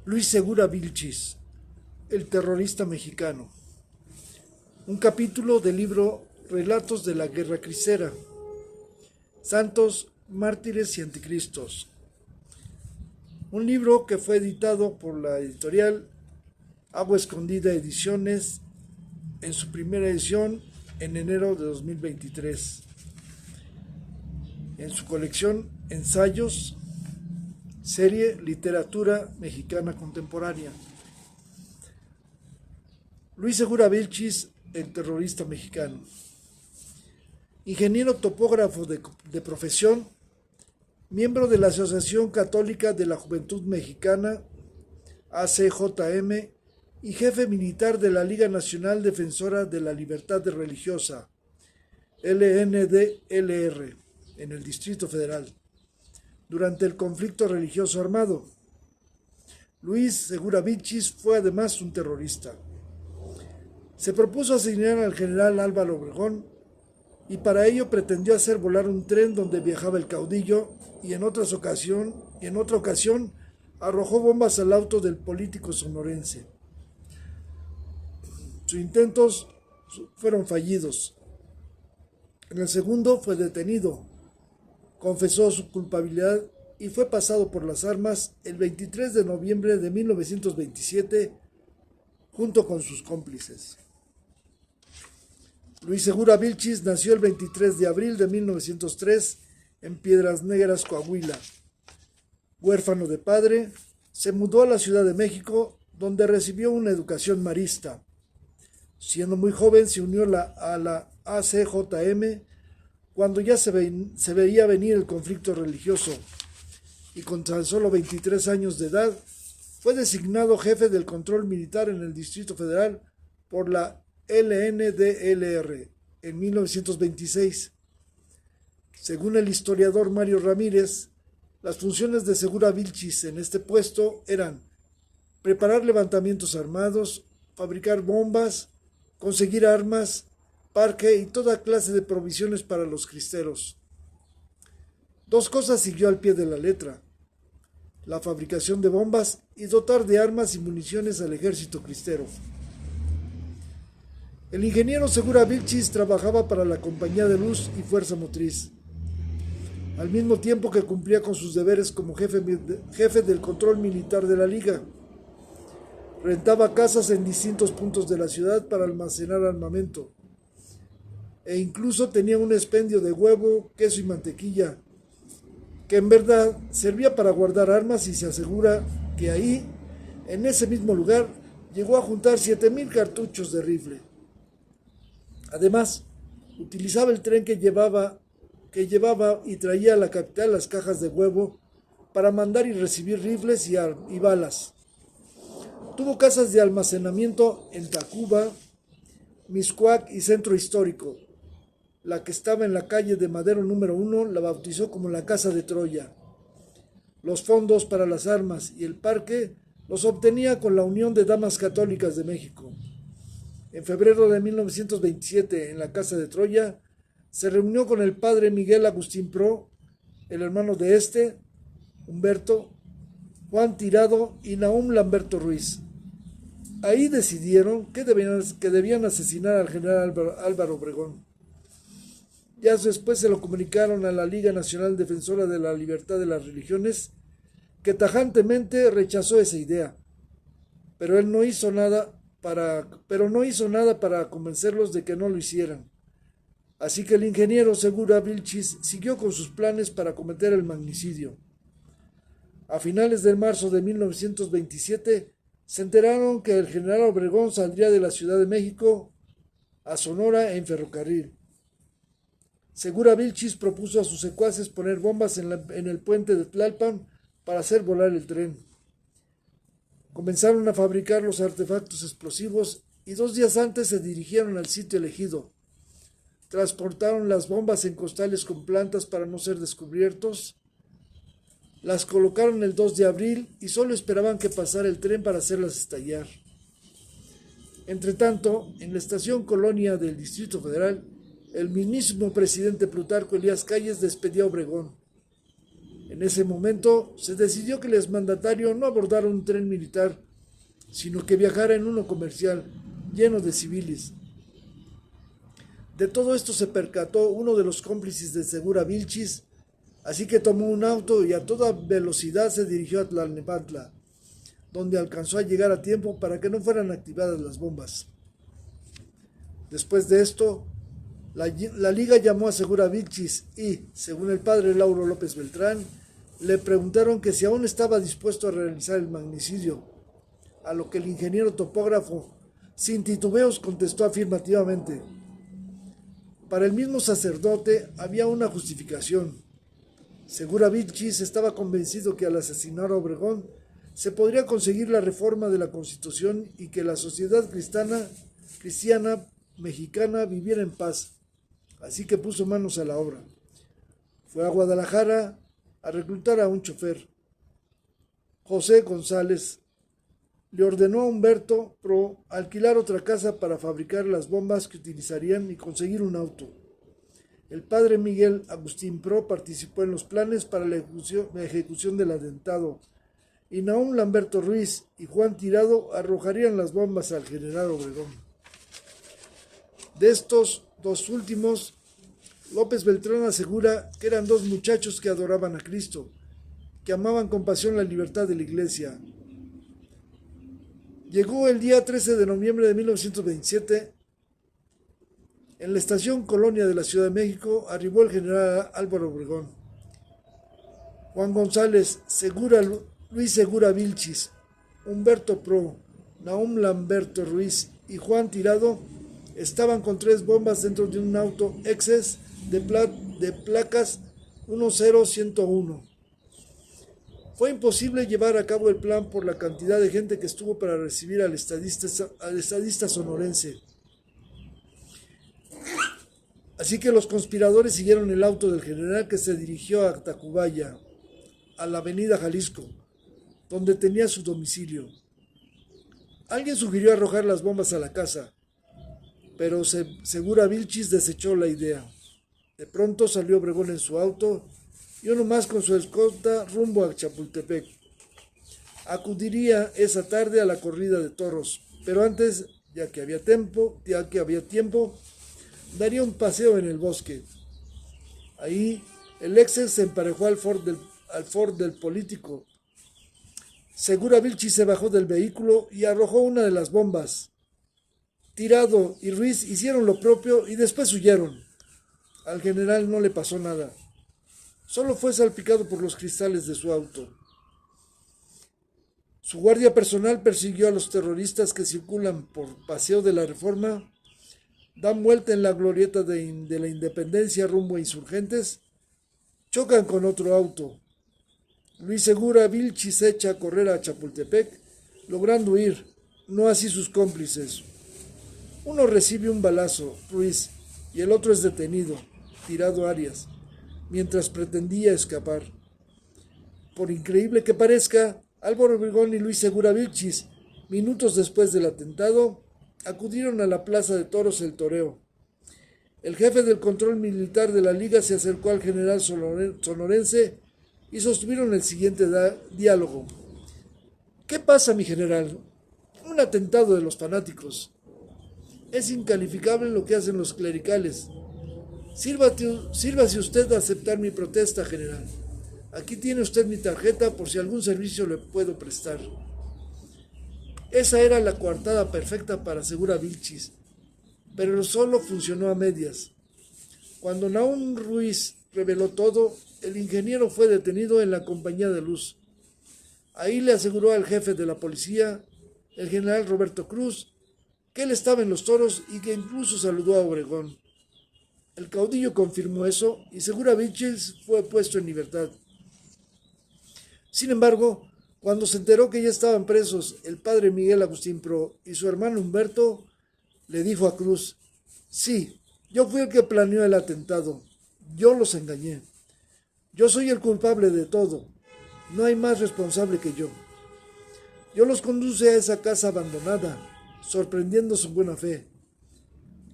Luis Segura Vilchis, el terrorista mexicano. Un capítulo del libro Relatos de la Guerra Cristera. Santos, mártires y anticristos. Un libro que fue editado por la editorial Agua Escondida Ediciones en su primera edición en enero de 2023. En su colección Ensayos, serie Literatura Mexicana Contemporánea. Luis Segura Vilchis, el terrorista mexicano. Ingeniero topógrafo de profesión, miembro de la Asociación Católica de la Juventud Mexicana, ACJM, y jefe militar de la Liga Nacional Defensora de la Libertad Religiosa, LNDLR, en el Distrito Federal, durante el conflicto religioso armado. Luis Segura Vilchis fue además un terrorista. Se propuso asesinar al general Álvaro Obregón y para ello pretendió hacer volar un tren donde viajaba el caudillo y en otra ocasión arrojó bombas al auto del político sonorense. Sus intentos fueron fallidos. En el segundo fue detenido, confesó su culpabilidad y fue pasado por las armas el 23 de noviembre de 1927 junto con sus cómplices. Luis Segura Vilchis nació el 23 de abril de 1903 en Piedras Negras, Coahuila. Huérfano de padre, se mudó a la Ciudad de México, donde recibió una educación marista. Siendo muy joven, se unió a la ACJM cuando ya se veía venir el conflicto religioso y con tan solo 23 años de edad fue designado jefe del control militar en el Distrito Federal por la LNDLR en 1926. Según el historiador Mario Ramírez, las funciones de Segura Vilchis en este puesto eran preparar levantamientos armados, fabricar bombas, conseguir armas, parque y toda clase de provisiones para los cristeros. Dos cosas siguió al pie de la letra: la fabricación de bombas y dotar de armas y municiones al ejército cristero. El ingeniero Segura Vilchis trabajaba para la Compañía de Luz y Fuerza Motriz, al mismo tiempo que cumplía con sus deberes como jefe del control militar de la Liga. Rentaba casas en distintos puntos de la ciudad para almacenar armamento, e incluso tenía un expendio de huevo, queso y mantequilla, que en verdad servía para guardar armas, y se asegura que ahí, en ese mismo lugar, llegó a juntar 7,000 cartuchos de rifle. Además, utilizaba el tren que llevaba y traía a la capital las cajas de huevo para mandar y recibir rifles y balas. Tuvo casas de almacenamiento en Tacuba, Mixcoac y Centro Histórico. La que estaba en la calle de Madero número 1 la bautizó como la Casa de Troya. Los fondos para las armas y el parque los obtenía con la Unión de Damas Católicas de México. En febrero de 1927, en la Casa de Troya, se reunió con el padre Miguel Agustín Pro, el hermano de Humberto, Juan Tirado y Nahum Lamberto Ruiz. Ahí decidieron que debían asesinar al general Álvaro Obregón. Ya después se lo comunicaron a la Liga Nacional Defensora de la Libertad de las Religiones, que tajantemente rechazó esa idea, pero no hizo nada para convencerlos de que no lo hicieran. Así que el ingeniero Segura Vilchis siguió con sus planes para cometer el magnicidio. A finales de marzo de 1927 se enteraron que el general Obregón saldría de la Ciudad de México a Sonora en ferrocarril. Segura Vilchis propuso a sus secuaces poner bombas en el puente de Tlalpan para hacer volar el tren. Comenzaron a fabricar los artefactos explosivos y 2 días antes se dirigieron al sitio elegido. Transportaron las bombas en costales con plantas para no ser descubiertos. Las colocaron el 2 de abril y solo esperaban que pasara el tren para hacerlas estallar. Entretanto, en la estación Colonia del Distrito Federal, el mismísimo presidente Plutarco Elías Calles despedía a Obregón. En ese momento se decidió que el exmandatario no abordara un tren militar, sino que viajara en uno comercial, lleno de civiles. De todo esto se percató uno de los cómplices de Segura Vilchis, así que tomó un auto y a toda velocidad se dirigió a Tlalnepantla, donde alcanzó a llegar a tiempo para que no fueran activadas las bombas. Después de esto, la Liga llamó a Segura Vilchis y, según el padre Lauro López Beltrán, le preguntaron que si aún estaba dispuesto a realizar el magnicidio, a lo que el ingeniero topógrafo, sin titubeos, contestó afirmativamente. Para el mismo sacerdote había una justificación. Segura Vilchis estaba convencido que al asesinar a Obregón se podría conseguir la reforma de la Constitución y que la sociedad cristiana mexicana viviera en paz. Así que puso manos a la obra. Fue a Guadalajara a reclutar a un chofer. José González le ordenó a Humberto Pro alquilar otra casa para fabricar las bombas que utilizarían y conseguir un auto. El padre Miguel Agustín Pro participó en los planes para la ejecución del atentado y Nahum Lamberto Ruiz y Juan Tirado arrojarían las bombas al general Obregón. De estos dos últimos, López Beltrán asegura que eran dos muchachos que adoraban a Cristo, que amaban con pasión la libertad de la iglesia. Llegó el día 13 de noviembre de 1927. En la estación Colonia de la Ciudad de México arribó el general Álvaro Obregón. Juan González, Luis Segura Vilchis, Humberto Pro, Nahum Lamberto Ruiz y Juan Tirado estaban con 3 bombas dentro de un auto Excess de placas 10101. Fue imposible llevar a cabo el plan por la cantidad de gente que estuvo para recibir al estadista sonorense. Así que los conspiradores siguieron el auto del general, que se dirigió a Tacubaya, a la avenida Jalisco, donde tenía su domicilio. Alguien sugirió arrojar las bombas a la casa, pero Segura Vilchis desechó la idea. De pronto salió Obregón en su auto y uno más con su escolta rumbo a Chapultepec. Acudiría esa tarde a la corrida de toros, pero antes, ya que había tiempo, daría un paseo en el bosque. Ahí el Excel se emparejó al Ford del político. Segura Vilchis se bajó del vehículo y arrojó una de las bombas. Tirado y Ruiz hicieron lo propio y después huyeron. Al general no le pasó nada. Solo fue salpicado por los cristales de su auto. Su guardia personal persiguió a los terroristas que circulan por Paseo de la Reforma, dan vuelta en la glorieta de la Independencia rumbo a Insurgentes, chocan con otro auto. Luis Segura Vilchis se echa a correr a Chapultepec, logrando huir, no así sus cómplices. Uno recibe un balazo, Ruiz, y el otro es detenido, Tirado Arias, mientras pretendía escapar. Por increíble que parezca, Álvaro Obregón y Luis Segura Vilchis, minutos después del atentado, acudieron a la plaza de toros El Toreo. El jefe del control militar de la Liga se acercó al general sonorense y sostuvieron el siguiente diálogo. ¿Qué pasa, mi general? Un atentado de los fanáticos. Es incalificable lo que hacen los clericales. Sírvase usted a aceptar mi protesta, general. Aquí tiene usted mi tarjeta por si algún servicio le puedo prestar. Esa era la coartada perfecta para Segura Vilchis, pero solo funcionó a medias. Cuando Nahum Ruiz reveló todo, el ingeniero fue detenido en la Compañía de Luz. Ahí le aseguró al jefe de la policía, el general Roberto Cruz, que él estaba en los toros y que incluso saludó a Obregón. El caudillo confirmó eso y Segura Vilchis fue puesto en libertad. Sin embargo, cuando se enteró que ya estaban presos el padre Miguel Agustín Pro y su hermano Humberto, le dijo a Cruz: sí, yo fui el que planeó el atentado, yo los engañé. Yo soy el culpable de todo, no hay más responsable que yo. Yo los conduje a esa casa abandonada, sorprendiendo su buena fe.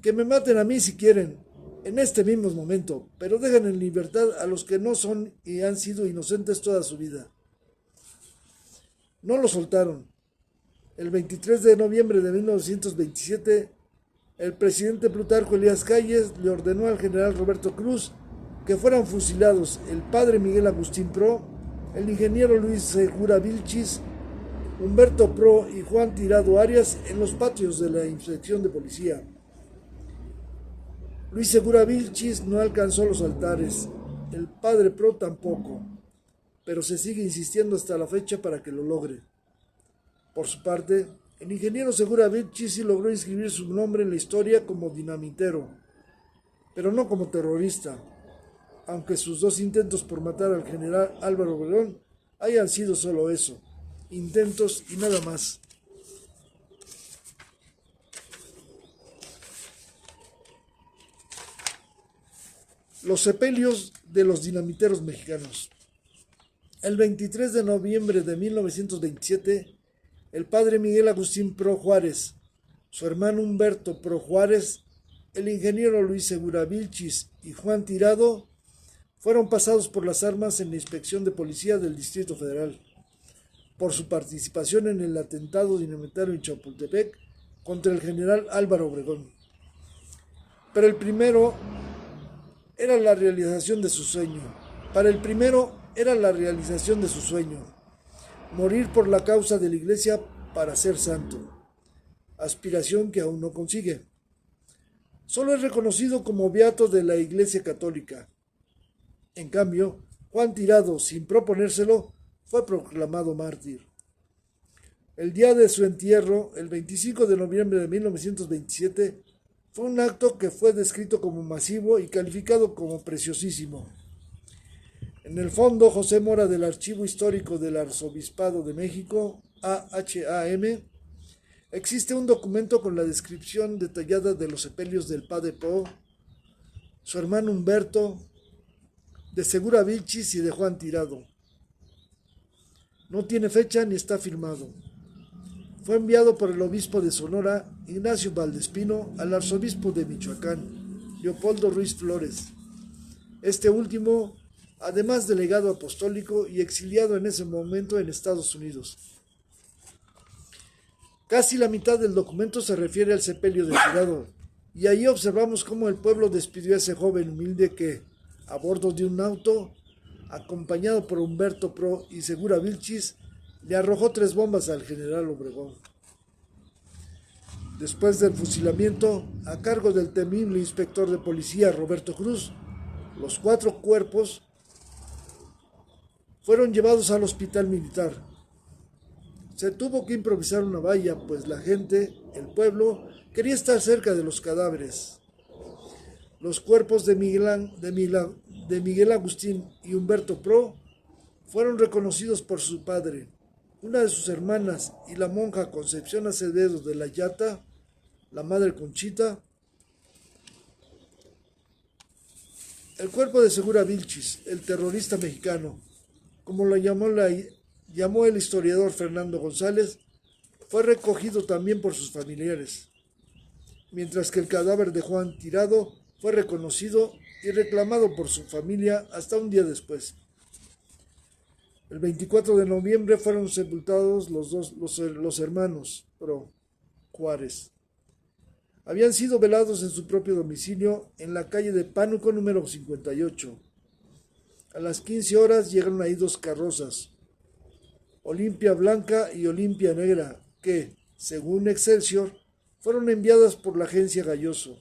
Que me maten a mí si quieren, en este mismo momento, pero dejan en libertad a los que no son y han sido inocentes toda su vida. No lo soltaron. El 23 de noviembre de 1927, el presidente Plutarco Elías Calles le ordenó al general Roberto Cruz que fueran fusilados el padre Miguel Agustín Pro, el ingeniero Luis Segura Vilchis, Humberto Pro y Juan Tirado Arias en los patios de la inspección de policía. Luis Segura Vilchis no alcanzó los altares, el padre Pro tampoco, pero se sigue insistiendo hasta la fecha para que lo logre. Por su parte, el ingeniero Segura Vilchis sí logró inscribir su nombre en la historia como dinamitero, pero no como terrorista, aunque sus dos intentos por matar al general Álvaro Obregón hayan sido solo eso, intentos y nada más. Los sepelios de los dinamiteros mexicanos. El 23 de noviembre de 1927, el padre Miguel Agustín Pro Juárez, su hermano Humberto Pro Juárez, el ingeniero Luis Segura Vilchis y Juan Tirado fueron pasados por las armas en la inspección de policía del Distrito Federal por su participación en el atentado dinamitero en Chapultepec contra el general Álvaro Obregón. Pero el primero era la realización de su sueño. Para el primero era la realización de su sueño, morir por la causa de la Iglesia para ser santo, aspiración que aún no consigue. Solo es reconocido como beato de la Iglesia Católica. En cambio, Juan Tirado, sin proponérselo, fue proclamado mártir. El día de su entierro, el 25 de noviembre de 1927, fue un acto que fue descrito como masivo y calificado como preciosísimo. En el fondo, José Mora del Archivo Histórico del Arzobispado de México, AHAM, existe un documento con la descripción detallada de los sepelios del padre Pro, su hermano Humberto, de Segura Vilchis y de Juan Tirado. No tiene fecha ni está firmado. Fue enviado por el obispo de Sonora, Ignacio Valdespino, al arzobispo de Michoacán, Leopoldo Ruiz Flores. Este último, además delegado apostólico y exiliado en ese momento en Estados Unidos. Casi la mitad del documento se refiere al sepelio de Tirado, y ahí observamos cómo el pueblo despidió a ese joven humilde que, a bordo de un auto, acompañado por Humberto Pro y Segura Vilchis, le arrojó 3 bombas al general Obregón. Después del fusilamiento, a cargo del temible inspector de policía Roberto Cruz, los 4 cuerpos fueron llevados al hospital militar. Se tuvo que improvisar una valla, pues la gente, el pueblo, quería estar cerca de los cadáveres. Los cuerpos de Miguel Agustín y Humberto Pro fueron reconocidos por su padre, una de sus hermanas y la monja Concepción Acevedo de la Yata, la madre Conchita. El cuerpo de Segura Vilchis, el terrorista mexicano, como lo llamó el historiador Fernando González, fue recogido también por sus familiares, mientras que el cadáver de Juan Tirado fue reconocido y reclamado por su familia hasta un día después. El 24 de noviembre fueron sepultados los hermanos Pro Juárez. Habían sido velados en su propio domicilio en la calle de Pánuco número 58. A las 15 horas llegaron ahí 2 carrozas, Olimpia Blanca y Olimpia Negra, que, según Excelsior, fueron enviadas por la agencia Galloso,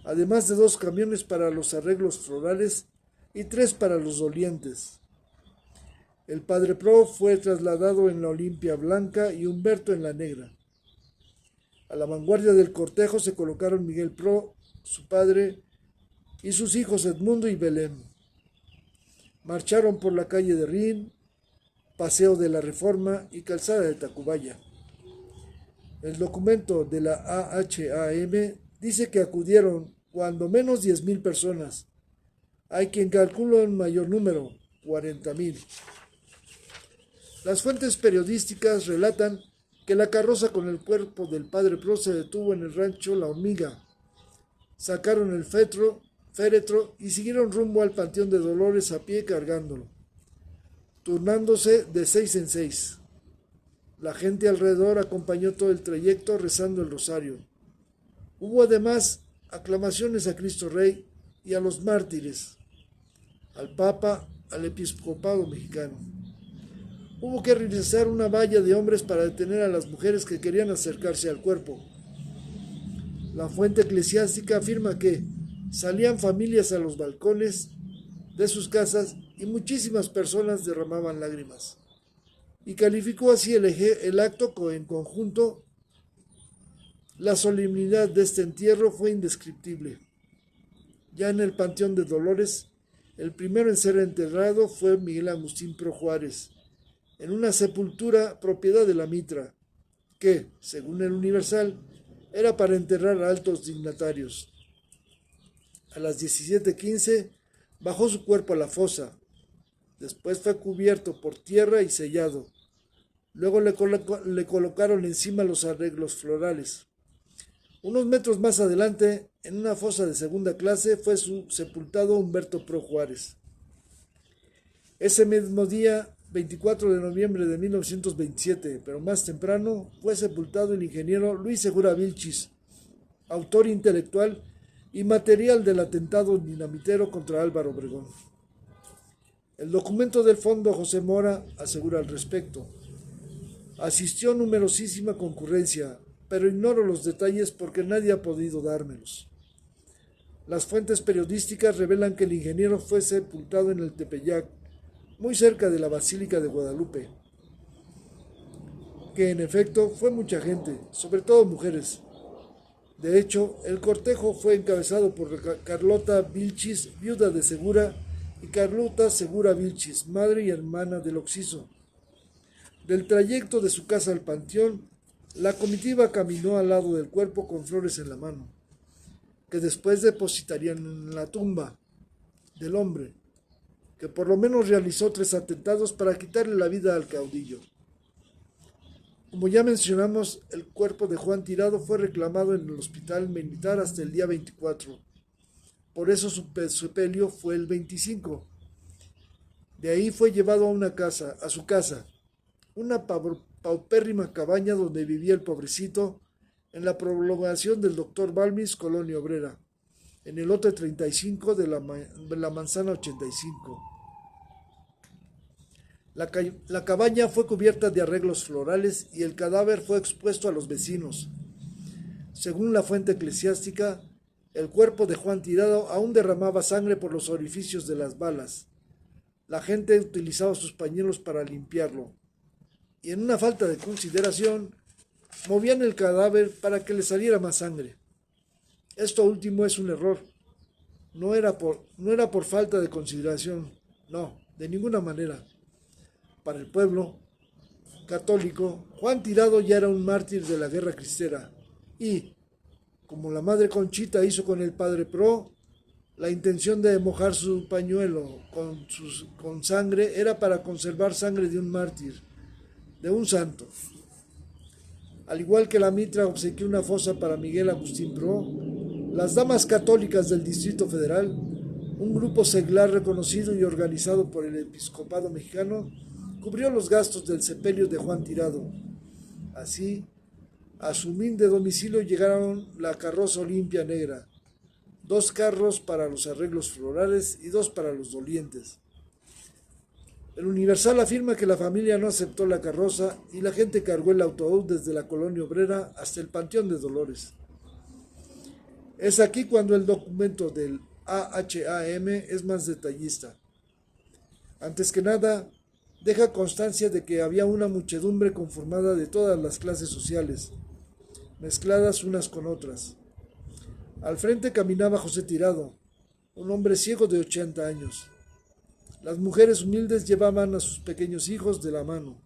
además de 2 camiones para los arreglos florales y 3 para los dolientes. El padre Pro fue trasladado en la Olimpia Blanca y Humberto en la Negra. A la vanguardia del cortejo se colocaron Miguel Pro, su padre, y sus hijos Edmundo y Belén. Marcharon por la calle de Rin, Paseo de la Reforma y Calzada de Tacubaya. El documento de la AHAM dice que acudieron cuando menos 10,000 personas. Hay quien calcula un mayor número, 40,000. Las fuentes periodísticas relatan que la carroza con el cuerpo del padre Pro se detuvo en el rancho La Hormiga, sacaron el féretro y siguieron rumbo al Panteón de Dolores a pie cargándolo, turnándose de 6 en 6. La gente alrededor acompañó todo el trayecto rezando el rosario. Hubo además aclamaciones a Cristo Rey y a los mártires, al Papa, al episcopado mexicano. Hubo que realizar una valla de hombres para detener a las mujeres que querían acercarse al cuerpo. La fuente eclesiástica afirma que salían familias a los balcones de sus casas y muchísimas personas derramaban lágrimas. Y calificó así el acto en conjunto. La solemnidad de este entierro fue indescriptible. Ya en el Panteón de Dolores, el primero en ser enterrado fue Miguel Agustín Pro Juárez, en una sepultura propiedad de la Mitra, que, según el Universal, era para enterrar a altos dignatarios. A las 17:15 bajó su cuerpo a la fosa. Después fue cubierto por tierra y sellado. Luego le colocaron encima los arreglos florales. Unos metros más adelante, en una fosa de segunda clase, fue sepultado Humberto Pro Juárez. Ese mismo día, 24 de noviembre de 1927, pero más temprano, fue sepultado el ingeniero Luis Segura Vilchis, autor intelectual y material del atentado dinamitero contra Álvaro Obregón. El documento del Fondo José Mora asegura al respecto: asistió numerosísima concurrencia, pero ignoro los detalles porque nadie ha podido dármelos. Las fuentes periodísticas revelan que el ingeniero fue sepultado en el Tepeyac, muy cerca de la Basílica de Guadalupe, que en efecto fue mucha gente, sobre todo mujeres. De hecho, el cortejo fue encabezado por Carlota Vilchis, viuda de Segura, y Carlota Segura Vilchis, madre y hermana del occiso. Del trayecto de su casa al panteón, la comitiva caminó al lado del cuerpo con flores en la mano, que después depositarían en la tumba del hombre, que por lo menos realizó 3 atentados para quitarle la vida al caudillo. Como ya mencionamos, el cuerpo de Juan Tirado fue reclamado en el hospital militar hasta el día 24. Por eso su sepelio fue el 25. De ahí fue llevado a su casa, una paupérrima cabaña donde vivía el pobrecito, en la prolongación del Dr. Balmis, Colonia Obrera, en el lote 35 de la manzana 85. La cabaña fue cubierta de arreglos florales y el cadáver fue expuesto a los vecinos. Según la fuente eclesiástica, el cuerpo de Juan Tirado aún derramaba sangre por los orificios de las balas. La gente utilizaba sus pañuelos para limpiarlo. Y en una falta de consideración, movían el cadáver para que le saliera más sangre. Esto último es un error. No era por falta de consideración, no, de ninguna manera. Para el pueblo católico, Juan Tirado ya era un mártir de la guerra cristera y, como la madre Conchita hizo con el padre Pro, la intención de mojar su pañuelo con sangre era para conservar sangre de un mártir, de un santo. Al igual que la Mitra obsequió una fosa para Miguel Agustín Pro, las Damas Católicas del Distrito Federal, un grupo seglar reconocido y organizado por el episcopado mexicano, cubrió los gastos del sepelio de Juan Tirado. Así, a su humilde domicilio llegaron la carroza Olimpia Negra, 2 carros para los arreglos florales y 2 para los dolientes. El Universal afirma que la familia no aceptó la carroza y la gente cargó el autobús desde la Colonia Obrera hasta el Panteón de Dolores. Es aquí cuando el documento del AHAM es más detallista. Antes que nada, deja constancia de que había una muchedumbre conformada de todas las clases sociales, mezcladas unas con otras. Al frente caminaba José Tirado, un hombre ciego de 80 años. Las mujeres humildes llevaban a sus pequeños hijos de la mano,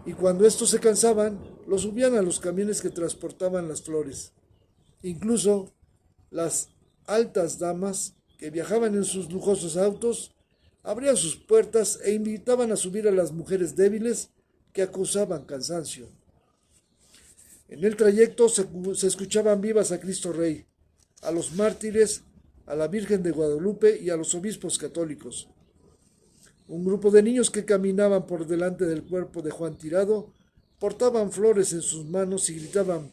y cuando estos se cansaban, los subían a los camiones que transportaban las flores. Incluso las altas damas que viajaban en sus lujosos autos abrían sus puertas e invitaban a subir a las mujeres débiles que acusaban cansancio. En el trayecto se escuchaban vivas a Cristo Rey, a los mártires, a la Virgen de Guadalupe y a los obispos católicos. Un grupo de niños que caminaban por delante del cuerpo de Juan Tirado portaban flores en sus manos y gritaban: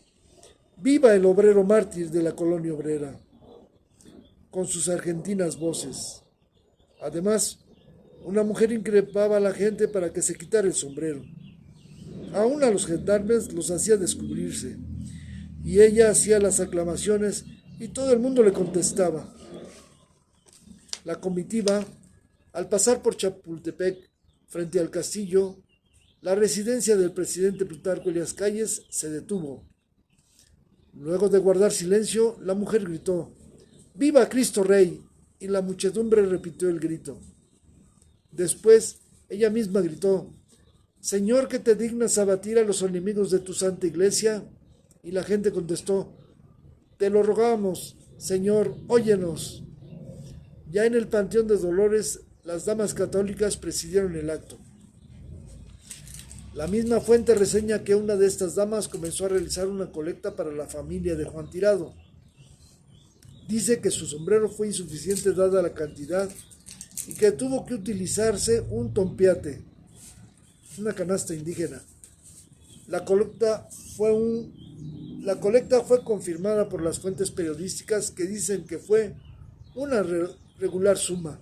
¡Viva el obrero mártir de la colonia obrera!, con sus argentinas voces. Además, una mujer increpaba a la gente para que se quitara el sombrero. Aún a los gendarmes los hacía descubrirse, y ella hacía las aclamaciones y todo el mundo le contestaba. La comitiva, al pasar por Chapultepec, frente al castillo, la residencia del presidente Plutarco Elías Calles, se detuvo. Luego de guardar silencio, la mujer gritó: ¡Viva Cristo Rey! Y la muchedumbre repitió el grito. Después, ella misma gritó: Señor, que te dignas abatir a los enemigos de tu santa iglesia. Y la gente contestó: te lo rogamos, Señor, óyenos. Ya en el Panteón de Dolores, las damas católicas presidieron el acto. La misma fuente reseña que una de estas damas comenzó a realizar una colecta para la familia de Juan Tirado. Dice que su sombrero fue insuficiente dada la cantidad y que tuvo que utilizarse un tompiate, una canasta indígena. La colecta fue confirmada por las fuentes periodísticas que dicen que fue una regular suma,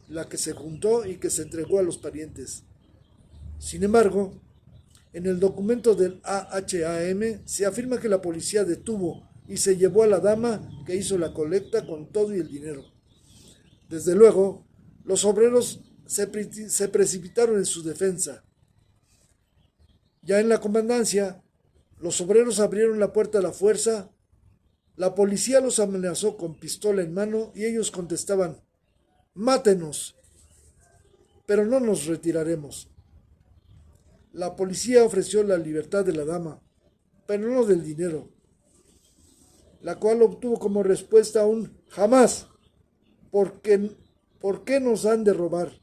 la que se juntó y que se entregó a los parientes. Sin embargo, en el documento del AHAM se afirma que la policía detuvo y se llevó a la dama que hizo la colecta con todo y el dinero. Desde luego, los obreros se precipitaron en su defensa. Ya en la comandancia, los obreros abrieron la puerta a la fuerza, la policía los amenazó con pistola en mano y ellos contestaban: ¡mátenos! Pero no nos retiraremos. La policía ofreció la libertad de la dama, pero no del dinero, la cual obtuvo como respuesta un jamás. ¿Por qué nos han de robar?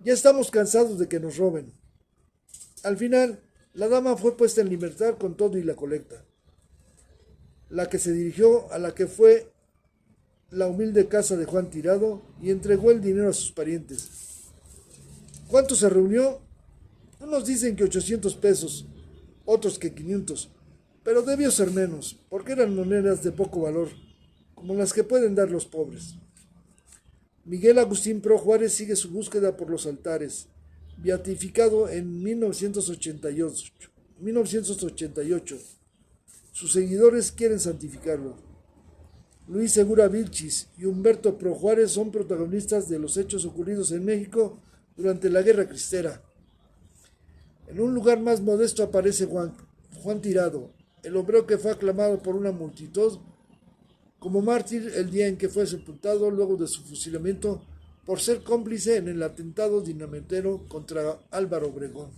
Ya estamos cansados de que nos roben. Al final, la dama fue puesta en libertad con todo y la colecta, la que se dirigió a la que fue la humilde casa de Juan Tirado y entregó el dinero a sus parientes. ¿Cuánto se reunió? Unos dicen que 800 pesos, otros que 500, pero debió ser menos, porque eran monedas de poco valor, como las que pueden dar los pobres. Miguel Agustín Pro Juárez sigue su búsqueda por los altares, beatificado en 1988. Sus seguidores quieren santificarlo. Luis Segura Vilchis y Humberto Pro Juárez son protagonistas de los hechos ocurridos en México durante la Guerra Cristera. En un lugar más modesto aparece Juan Tirado, el obrero que fue aclamado por una multitud como mártir el día en que fue sepultado luego de su fusilamiento por ser cómplice en el atentado dinamitero contra Álvaro Obregón.